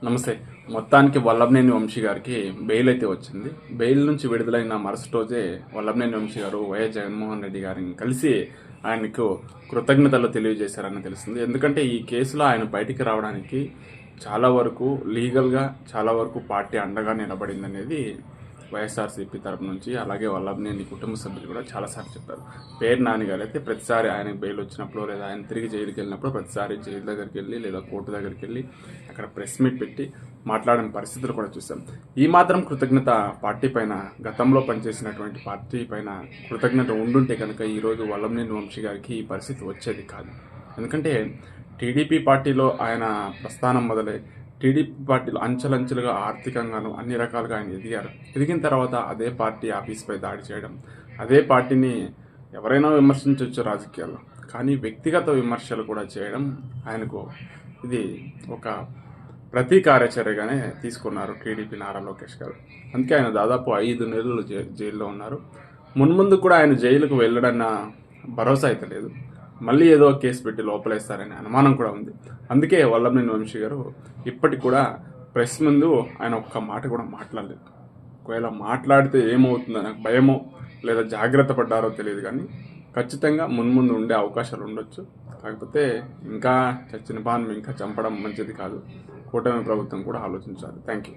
నమస్తే. మొత్తానికి వల్లభనేని వంశీ గారికి బెయిల్ అయితే వచ్చింది. బెయిల్ నుంచి విడుదలైన మరుసటి రోజే వల్లభనేని వంశీ గారు వైఎస్ జగన్మోహన్ రెడ్డి గారిని కలిసి ఆయనకు కృతజ్ఞతలు తెలియజేశారని తెలుస్తుంది. ఎందుకంటే ఈ కేసులో ఆయన బయటికి రావడానికి చాలా వరకు లీగల్గా చాలా వరకు పార్టీ అండగా నిలబడిందనేది వైఎస్ఆర్సీపీ తరపు నుంచి, అలాగే వల్లభనేని కుటుంబ సభ్యులు కూడా చాలాసార్లు చెప్పారు. పేరు నాని గారు అయితే ప్రతిసారి ఆయనకు బెయిల్ వచ్చినప్పుడు లేదా ఆయన తిరిగి జైలుకి వెళ్ళినప్పుడు ప్రతిసారి జైలు దగ్గరికి వెళ్ళి లేదా కోర్టు దగ్గరికి వెళ్ళి అక్కడ ప్రెస్ మీట్ పెట్టి మాట్లాడిన పరిస్థితులు కూడా చూసాం. ఈ మాత్రం కృతజ్ఞత పార్టీ పైన, గతంలో పనిచేసినటువంటి పార్టీ పైన కృతజ్ఞత ఉండుంటే కనుక ఈరోజు వల్లభనేని వంశీ గారికి ఈ పరిస్థితి వచ్చేది కాదు. ఎందుకంటే టీడీపీ పార్టీలో ఆయన ప్రస్థానం మొదలై టీడీపీ పార్టీలో అంచెలంచెలుగా ఆర్థికంగాను అన్ని రకాలుగా ఆయన ఎదిగారు. ఎదిగిన తర్వాత అదే పార్టీ ఆఫీస్పై దాడి చేయడం, అదే పార్టీని ఎవరైనా విమర్శించవచ్చు రాజకీయాల్లో, కానీ వ్యక్తిగత విమర్శలు కూడా చేయడం ఆయనకు ఇది ఒక ప్రతి కార్యాచర్యగానే తీసుకున్నారు టీడీపీ నారా లోకేష్ గారు. అందుకే ఆయన దాదాపు 5 నెలలు జైల్లో ఉన్నారు. మున్ముందు కూడా ఆయన జైలుకు వెళ్ళడన్న భరోసా అయితే లేదు. మళ్ళీ ఏదో కేసు పెట్టి లోపలేస్తారనే అనుమానం కూడా ఉంది. అందుకే వల్లభనేని వంశీ గారు ఇప్పటికి కూడా ప్రెస్ ముందు ఆయన ఒక్క మాట కూడా మాట్లాడలేదు. ఒకవేళ మాట్లాడితే ఏమవుతుందో నాకు భయమో లేదా జాగ్రత్త పడ్డారో తెలియదు, కానీ ఖచ్చితంగా మున్ముందు ఉండే అవకాశాలు ఉండొచ్చు. కాకపోతే ఇంకా చచ్చిన పాను ఇంకా చంపడం మంచిది కాదు. కూటమి ప్రభుత్వం కూడా ఆలోచించాలి. Thank you.